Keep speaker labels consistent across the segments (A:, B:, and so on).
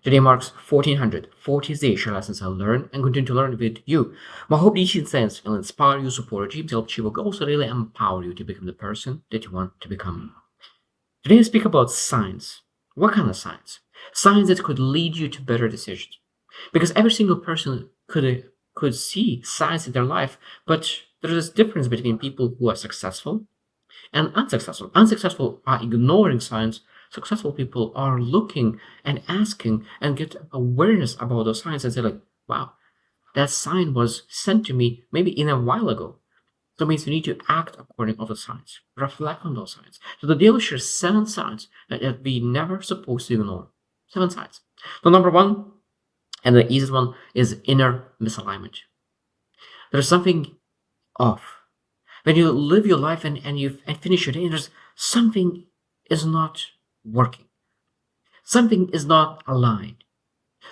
A: Today marks 1440 lessons I learned and continue to learn with you. My hope these insights will inspire you, support you, help achieve your goals, really empower you to become the person that you want to become. Today I speak about science. What kind of science? Science that could lead you to better decisions. Because every single person could see science in their life, but there is a difference between people who are successful and unsuccessful. Unsuccessful are ignoring science. Successful people are looking and asking and get awareness about those signs and say like, wow, that sign was sent to me maybe in a while ago. So it means you need to act according to the signs, reflect on those signs. So the deal shares 7 signs that we never supposed to ignore. 7 signs. So number one, and the easiest one, is inner misalignment. There's something off. When you live your life and finish your day, there's something is not working. Something is not aligned.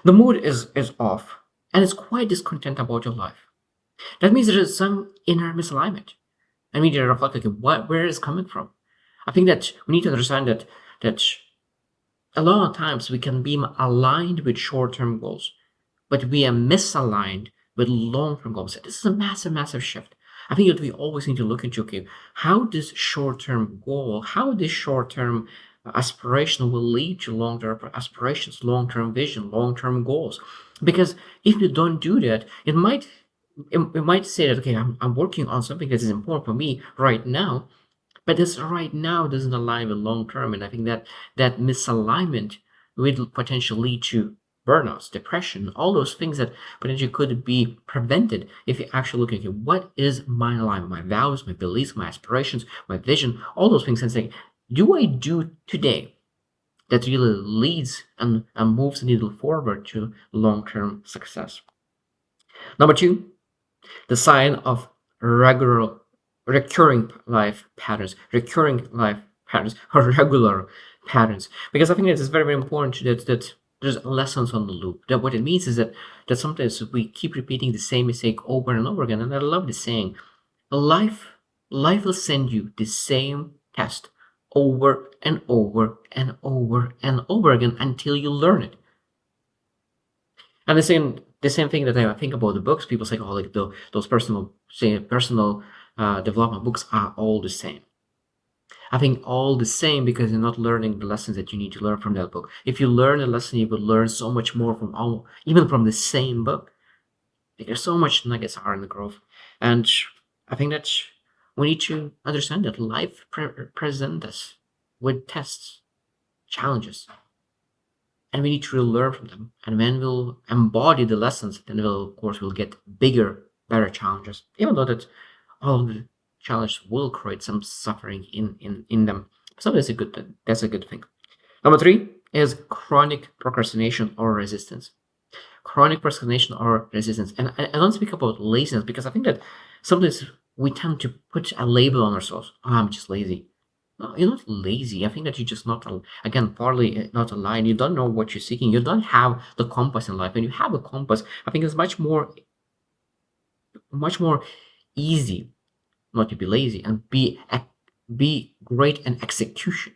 A: The mood is off and it's quite discontent about your life. That means there is some inner misalignment. And we need to reflect like where is coming from. I think that we need to understand that a lot of times we can be aligned with short-term goals, but we are misaligned with long-term goals. This is a massive, massive shift. I think that we always need to look into, okay, how this short-term goal, how this short-term aspiration will lead to long-term aspirations, long-term vision, long-term goals. Because if you don't do that, it might say that, okay, I'm working on something that is important for me right now, but this right now doesn't align with long term. And I think that misalignment will potentially lead to burnouts, depression, all those things that potentially could be prevented if you actually look at, okay, what is my alignment, my values, my beliefs, my aspirations, my vision, all those things, and say, do I do today that really leads and moves the needle forward to long-term success? Number two, the sign of regular recurring life patterns or regular patterns. Because I think it is very, very important that there's lessons on the loop. That what it means is that sometimes we keep repeating the same mistake over and over again. And I love the saying, life life will send you the same test over and over and over and over again until you learn it. And the same thing that I think about the books. People say, oh, like those personal development books are all the same. I think all the same because you're not learning the lessons that you need to learn from that book. If you learn a lesson, you will learn so much more from even from the same book. There's so much nuggets are in the growth, and I think that we need to understand that life presents us with tests, challenges, and we need to really learn from them. And when we'll embody the lessons, then we'll get bigger, better challenges. Even though that all of the challenges will create some suffering in them. So that's a good thing. Number three is chronic procrastination or resistance. Chronic procrastination or resistance. And I don't speak about laziness because I think that sometimes we tend to put a label on ourselves. Oh, I'm just lazy. No, you're not lazy. I think that you're just not, again, partly not aligned. You don't know what you're seeking. You don't have the compass in life. When you have a compass, I think it's much more easy not to be lazy and be great in execution.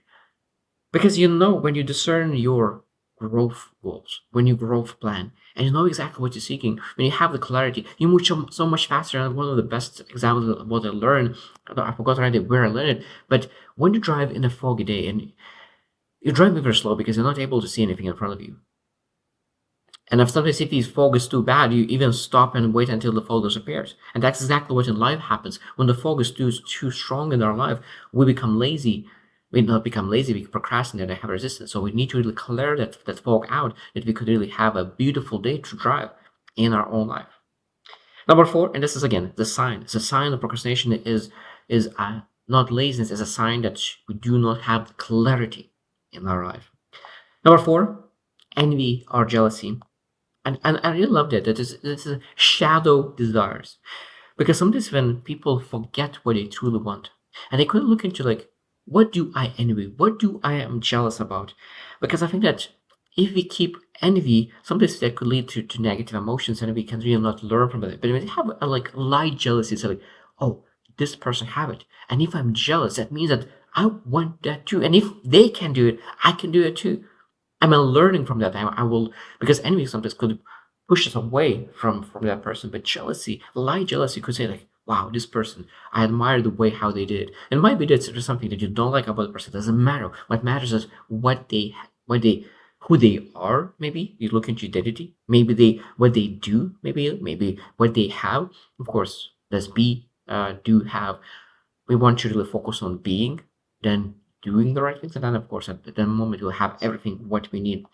A: Because you know when you discern your growth goals, when you growth plan, and you know exactly what you're seeking, when you have the clarity, you move so much faster. And one of the best examples of what I learned, I forgot already where I learned it, but when you drive in a foggy day and you're driving very slow because you're not able to see anything in front of you. And if sometimes if the fog is too bad, you even stop and wait until the fog disappears. And that's exactly what in life happens. When the fog is too strong in our life, we become lazy. We not become lazy, we procrastinate and have resistance. So we need to really clear that fog out, that we could really have a beautiful day to drive in our own life. Number four, and this is again the sign. It's a sign of procrastination is not laziness, it's a sign that we do not have clarity in our life. Number four, envy or jealousy. And I really loved it. This is shadow desires. Because sometimes when people forget what they truly want, and they could look into like, what do I envy? What do I am jealous about? Because I think that if we keep envy, sometimes that could lead to negative emotions and we can really not learn from it. But when we have a like light jealousy, it's like, oh, this person have it. And if I'm jealous, that means that I want that too. And if they can do it, I can do it too. I'm learning from that. I will, because envy sometimes could push us away from that person, but jealousy, light jealousy, could say like, wow, this person, I admire the way how they did. And it might be that there's something that you don't like about the person. It doesn't matter. What matters is what they who they are. Maybe you look into identity. Maybe they what they do. Maybe what they have. Of course, let's be do have. We want to really focus on being, then doing the right things, and then of course at the moment we'll have everything what we need.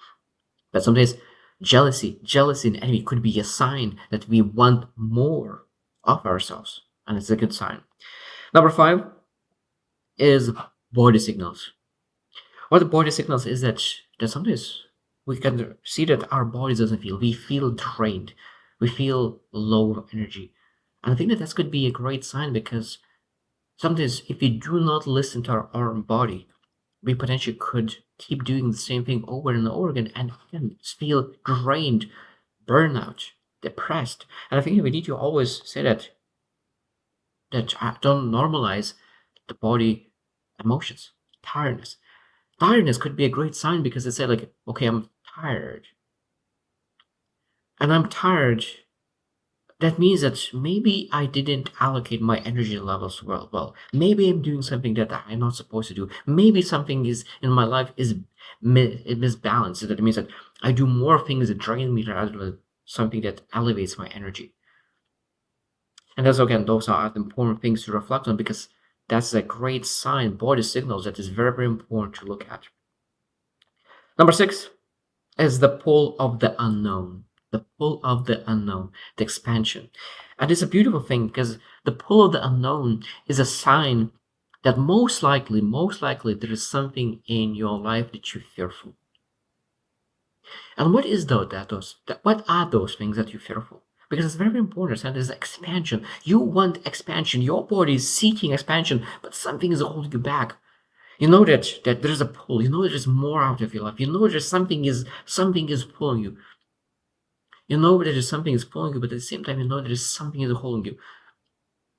A: But sometimes jealousy and envy could be a sign that we want more of ourselves, and it's a good sign. Number five is body signals. What the body signals is that sometimes we can see that our body doesn't feel. We feel drained. We feel low of energy. And I think that could be a great sign because sometimes if we do not listen to our own body, we potentially could keep doing the same thing over and over again and again feel drained, burnout, depressed. And I think we need to always say that don't normalize the body emotions, tiredness. Tiredness could be a great sign because they say like, okay, I'm tired. And I'm tired. That means that maybe I didn't allocate my energy levels well. Maybe I'm doing something that I'm not supposed to do. Maybe something is in my life is misbalanced. That means that I do more things that drain me rather than something that elevates my energy. And that's again, those are important things to reflect on because that's a great sign, body signals that is very, very important to look at. Number six is the pull of the unknown. The pull of the unknown, the expansion. And it's a beautiful thing because the pull of the unknown is a sign that most likely, there is something in your life that you're fearful. And what is what are those things that you're fearful? Because it's very important, and there's expansion. You want expansion. Your body is seeking expansion, but something is holding you back. You know that there's a pull. You know there's more out of your life. You know there's something is pulling you. You know that there's something is pulling you, but at the same time you know there's something is holding you.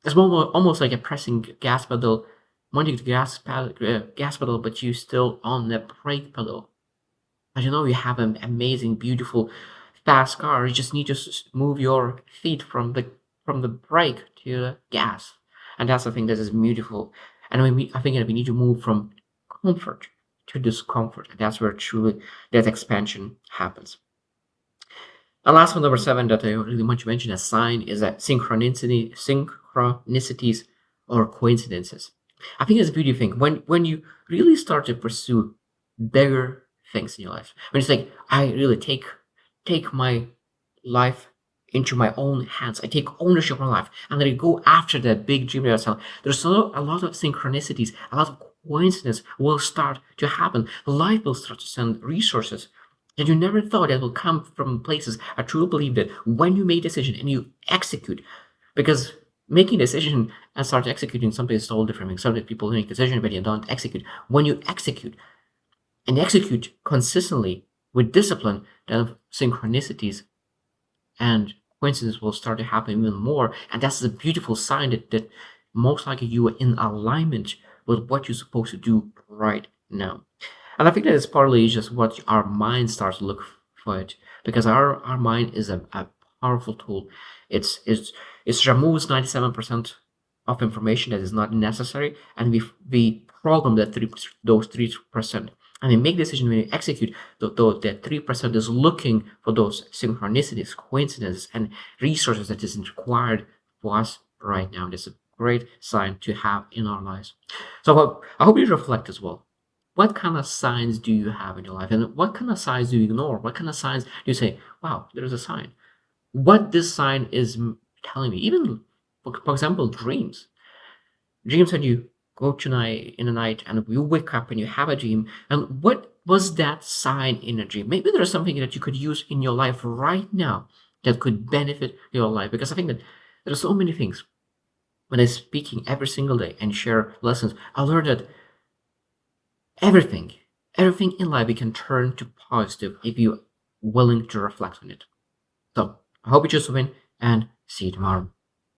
A: It's almost like a pressing gas pedal, wanting to gas pedal, but you still on the brake pedal. But you know you have an amazing, beautiful, fast car. You just need to move your feet from the brake to the gas, and that's the thing that is beautiful. And I think that we need to move from comfort to discomfort, and that's where truly that expansion happens. And last one, number seven, that I really want to mention as sign is that synchronicities or coincidences. I think it's a beautiful thing when you really start to pursue bigger things in your life. When it's like I really take my life into my own hands. I take ownership of my life and then I go after that big dream that I tell. There's a lot of synchronicities, a lot of coincidence will start to happen. Life will start to send resources that you never thought that will come from places. I truly believe that when you make a decision and you execute, because making a decision and start executing something is all different. I mean, sometimes people make decisions but you don't execute. When you execute and execute consistently with discipline, then synchronicities and coincidences will start to happen even more. And that's a beautiful sign that most likely you are in alignment with what you're supposed to do right now. And I think that is partly just what our mind starts to look for it, because our mind is a powerful tool. It removes 97% of information that is not necessary, and we program those 3%. And we make decisions when we execute, that 3% is looking for those synchronicities, coincidences, and resources that isn't required for us right now. That's a great sign to have in our lives. So I hope you reflect as well. What kind of signs do you have in your life? And what kind of signs do you ignore? What kind of signs do you say, wow, there's a sign? What this sign is telling me, even for example, dreams. Dreams when you go tonight in the night and you wake up and you have a dream. And what was that sign in a dream? Maybe there's something that you could use in your life right now that could benefit your life. Because I think that there are so many things. When I'm speaking every single day and share lessons, I learned that everything, everything in life, we can turn to positive if you're willing to reflect on it. So I hope you just win and see you tomorrow.